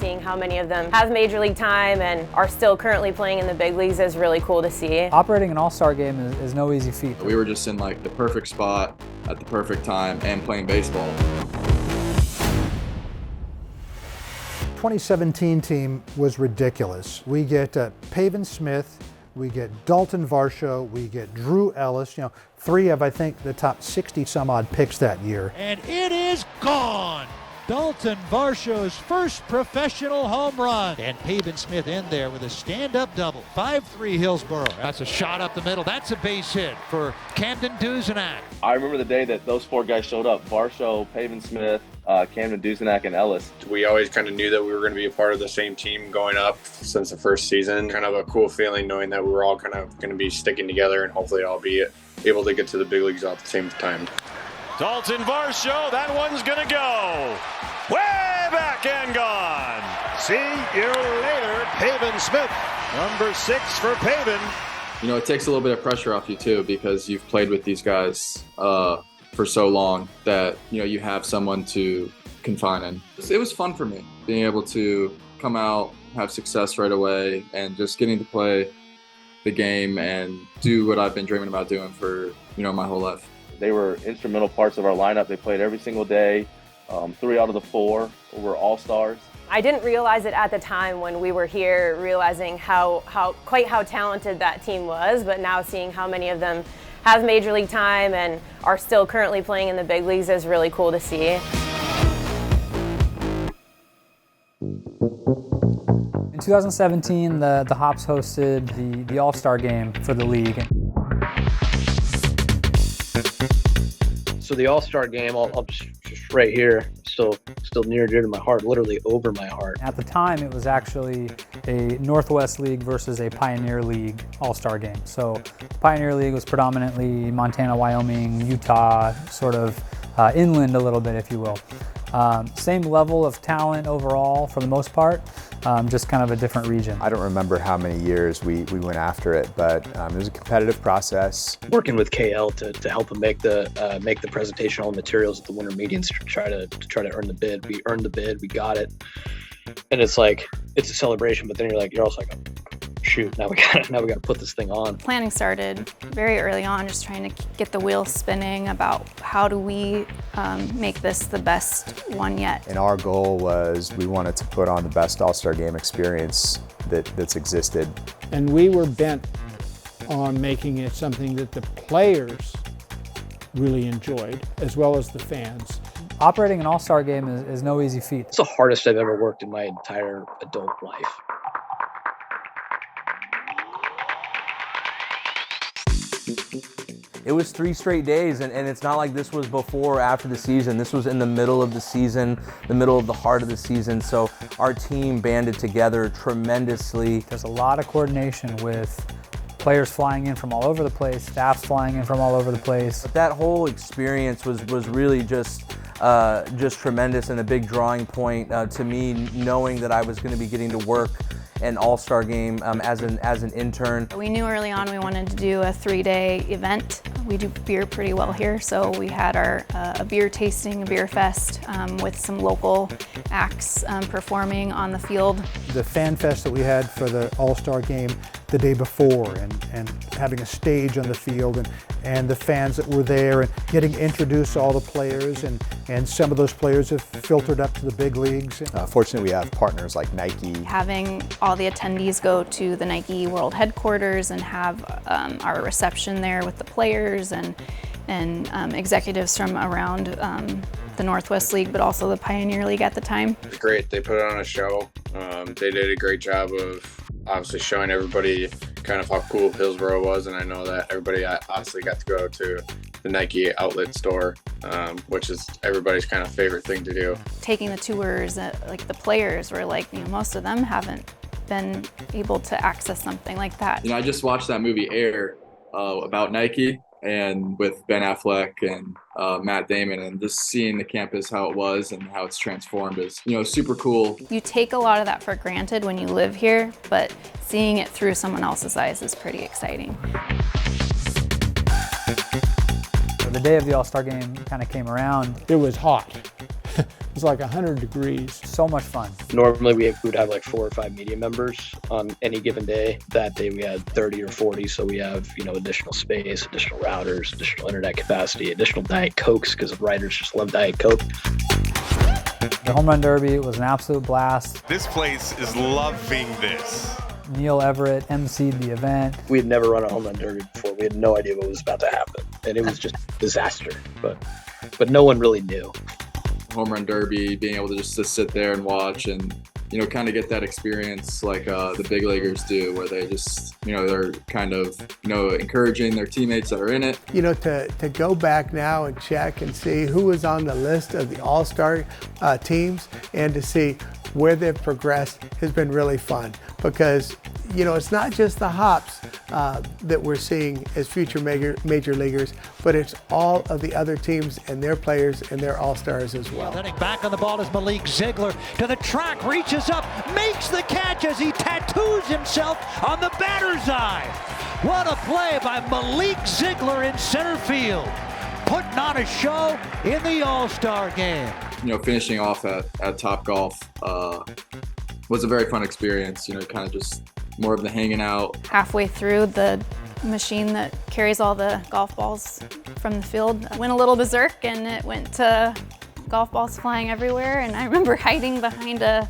seeing how many of them have major league time and are still currently playing in the big leagues is really cool to see. Operating an All-Star Game is no easy feat. We were just in like the perfect spot at the perfect time and playing baseball. 2017 team was ridiculous. We get Pavin Smith, we get Dalton Varsho, we get Drew Ellis, three of, I think, the top 60 some odd picks that year. And it is gone. Dalton Varsho's first professional home run. And Pavin Smith in there with a stand-up double. 5-3 Hillsboro. That's a shot up the middle. That's a base hit for Camden Duzenak. I remember the day that those four guys showed up. Varsho, Pavin Smith, Camden Duzenak, and Ellis. We always kind of knew that we were going to be a part of the same team going up since the first season. Kind of a cool feeling knowing that we were all kind of going to be sticking together and hopefully all be able to get to the big leagues all at the same time. Dalton Varsho, that one's going to go way back and gone. See you later, Pavin Smith. Number 6 for Pavin. It takes a little bit of pressure off you too, because you've played with these guys for so long that you have someone to confide in. It was fun for me being able to come out, have success right away, and just getting to play the game and do what I've been dreaming about doing for my whole life. They were instrumental parts of our lineup. They played every single day. 3 out of the 4 were all-stars. I didn't realize it at the time when we were here, realizing quite how talented that team was, but now seeing how many of them have major league time and are still currently playing in the big leagues is really cool to see. In 2017, the Hops hosted the All-Star Game for the league. So the All-Star Game, I'll just right here, still near and dear to my heart, literally over my heart. At the time, it was actually a Northwest League versus a Pioneer League All-Star Game. So the Pioneer League was predominantly Montana, Wyoming, Utah, sort of inland a little bit, if you will. Same level of talent overall for the most part, just kind of a different region. I don't remember how many years we went after it, but it was a competitive process. Working with KL to help him make the presentation, all the materials at the winter meetings to try to earn the bid. We earned the bid, we got it, and it's a celebration. But then you're also like, shoot, now we got to put this thing on. Planning started very early on, just trying to get the wheels spinning about how do we make this the best one yet. And our goal was we wanted to put on the best All-Star Game experience that's existed. And we were bent on making it something that the players really enjoyed, as well as the fans. Operating an All-Star Game is no easy feat. It's the hardest I've ever worked in my entire adult life. It was 3 straight days, and it's not like this was before or after the season. This was in the middle of the season, the middle of the heart of the season. So our team banded together tremendously. There's a lot of coordination with players flying in from all over the place, staffs flying in from all over the place. But that whole experience was really just tremendous and a big drawing point to me, knowing that I was going to be getting to work an All-Star Game as an intern. We knew early on we wanted to do a 3-day event. We do beer pretty well here, so we had a beer tasting, a beer fest with some local acts performing on the field. The fan fest that we had for the All-Star Game the day before, and having a stage on the field, and the fans that were there, and getting introduced to all the players, and some of those players have filtered up to the big leagues. Fortunately, we have partners like Nike. Having all the attendees go to the Nike World Headquarters and have our reception there with the players and executives from around the Northwest League, but also the Pioneer League at the time. It was great. They put on a show. They did a great job of obviously showing everybody kind of how cool Hillsboro was, and I know that everybody obviously got to go to the Nike outlet store, which is everybody's kind of favorite thing to do. Taking the tours, like the players were like, most of them haven't been able to access something like that. I just watched that movie Air about Nike, and with Ben Affleck and Matt Damon, and just seeing the campus, how it was and how it's transformed is, super cool. You take a lot of that for granted when you live here, but seeing it through someone else's eyes is pretty exciting. So the day of the All-Star Game kind of came around. It was hot. it was like 100 degrees. So much fun. Normally we would have like 4 or 5 media members on any given day. That day we had 30 or 40, so we have, you know, additional space, additional routers, additional internet capacity, additional Diet Cokes, because writers just love Diet Coke. The Home Run Derby was an absolute blast. This place is loving this. Neil Everett emceed the event. We had never run a home run derby before. We had no idea what was about to happen, and it was just a disaster. But no one really knew. Home Run Derby, being able to just to sit there and watch and, you know, kind of get that experience like the big leaguers do, where they just, you know, they're kind of, you know, encouraging their teammates that are in it. You know, to go back now and check and see who was on the list of the All-Star teams and to see where they've progressed has been really fun, because, you know, it's not just the Hops that we're seeing as future major leaguers, but it's all of the other teams and their players and their All-Stars as well. Setting back on the ball is Malik Ziegler to the track, reaches up, makes the catch as he tattoos himself on the batter's eye. What a play by Malik Ziegler in center field, putting on a show in the All-Star Game. You know, finishing off at Topgolf was a very fun experience. You know, kind of just more of the hanging out. Halfway through, the machine that carries all the golf balls from the field went a little berserk, and it went to golf balls flying everywhere. And I remember hiding behind a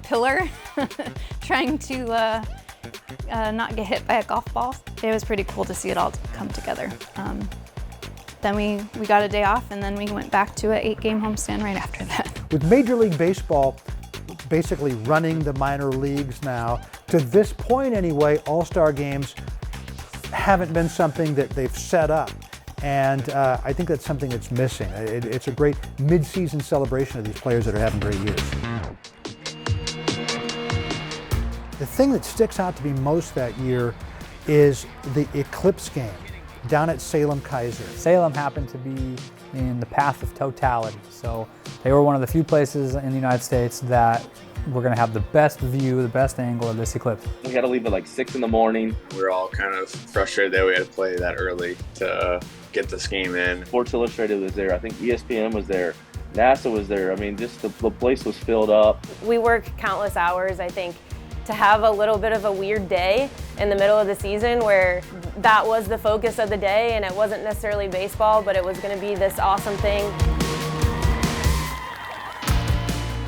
pillar trying to not get hit by a golf ball. It was pretty cool to see it all come together. Then we got a day off, and then we went back to an 8-game homestand right after that. With Major League Baseball basically running the minor leagues now, to this point anyway, All-Star Games haven't been something that they've set up. And I think that's something that's missing. It's a great mid-season celebration of these players that are having great years. The thing that sticks out to me most that year is the Eclipse game down at Salem Kaiser. Salem happened to be in the path of totality, so they were one of the few places in the United States that were going to have the best view, the best angle of this eclipse. We had to leave at like 6 in the morning. We were all kind of frustrated that we had to play that early to get this game in. Sports Illustrated was there. I think ESPN was there. NASA was there. I mean, just the place was filled up. We worked countless hours, I think, to have a little bit of a weird day in the middle of the season where that was the focus of the day, and it wasn't necessarily baseball, but it was going to be this awesome thing.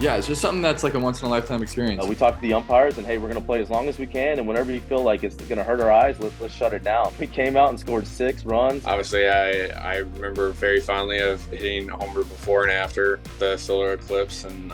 Yeah, it's just something that's like a once-in-a-lifetime experience. We talked to the umpires, and hey, we're going to play as long as we can, and whenever you feel like it's going to hurt our eyes, let's shut it down. We came out and scored 6 runs. Obviously, I remember very fondly of hitting a homer before and after the solar eclipse, and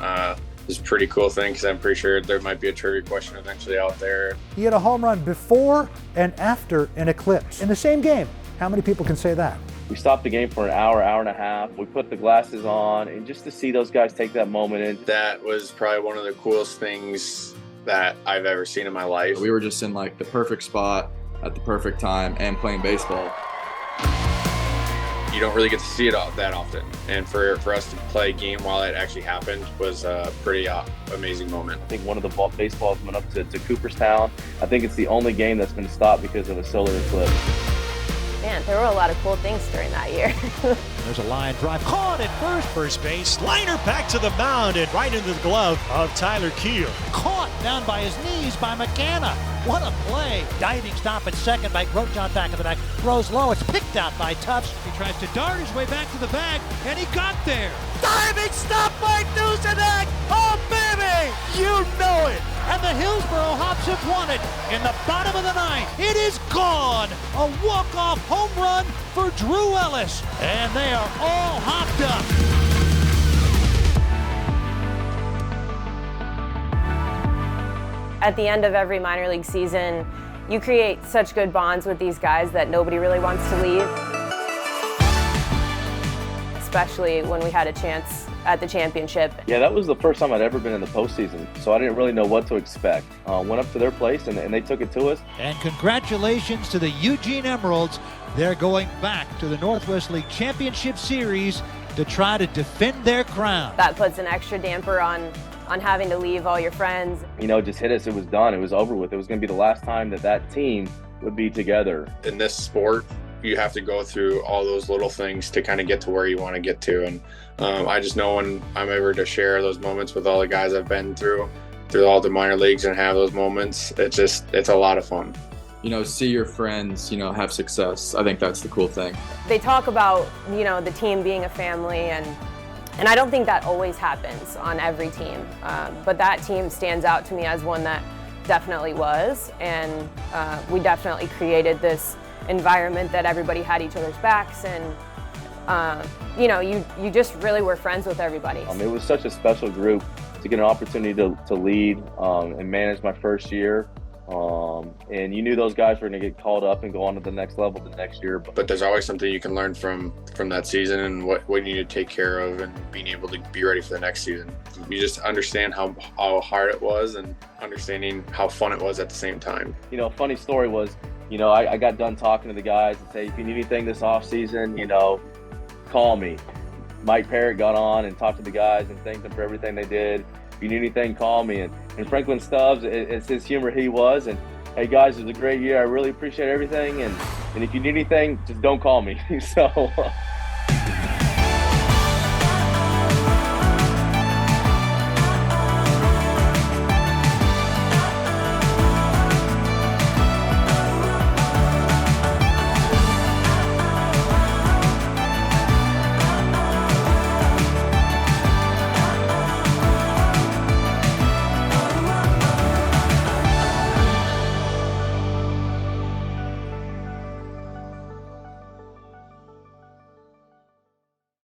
it's a pretty cool thing because I'm pretty sure there might be a trivia question eventually out there. He had a home run before and after an eclipse in the same game. How many people can say that? We stopped the game for an hour, hour and a half. We put the glasses on, and just to see those guys take that moment in. That was probably one of the coolest things that I've ever seen in my life. We were just in like the perfect spot at the perfect time and playing baseball. You don't really get to see it that often. And for us to play a game while it actually happened was a pretty amazing moment. I think one of the baseballs went up to Cooperstown. I think it's the only game that's been stopped because of a solar eclipse. Man, there were a lot of cool things during that year. There's a line drive, caught at first base. Liner back to the mound and right into the glove of Tyler Keel. Caught down by his knees by McCanna. What a play. Diving stop at second by Grosjean back of the bag. Throws low, it's picked out by Tufts. He tries to dart his way back to the bag, and he got there. Diving stop by Dusenek. Oh, baby, you know it. And the Hillsboro Hops have won it in the bottom of the 9th. It is gone. A walk-off home run for Drew Ellis. And they are all hopped up. At the end of every minor league season, you create such good bonds with these guys that nobody really wants to leave. Especially when we had a chance at the championship. Yeah, that was the first time I'd ever been in the postseason, so I didn't really know what to expect. Went up to their place, and they took it to us. And congratulations to the Eugene Emeralds. They're going back to the Northwest League Championship Series to try to defend their crown. That puts an extra damper on having to leave all your friends. You know, just hit us, it was done, it was over with. It was going to be the last time that team would be together. In this sport, you have to go through all those little things to kind of get to where you want to get to. And I just know when I'm able to share those moments with all the guys I've been through all the minor leagues and have those moments, it's a lot of fun. See your friends, have success. I think that's the cool thing. They talk about, the team being a family, and I don't think that always happens on every team. But that team stands out to me as one that definitely was, and we definitely created this environment that everybody had each other's backs, and you just really were friends with everybody. It was such a special group to get an opportunity to lead and manage my first year. And you knew those guys were going to get called up and go on to the next level the next year. But there's always something you can learn from that season and what you need to take care of and being able to be ready for the next season. You just understand how hard it was and understanding how fun it was at the same time. A funny story was, I got done talking to the guys and say, if you need anything this off season, call me. Mike Parrott got on and talked to the guys and thanked them for everything they did. If you need anything, call me. And Franklin Stubbs, it's his humor he was. And hey guys, it was a great year. I really appreciate everything. And if you need anything, just don't call me. So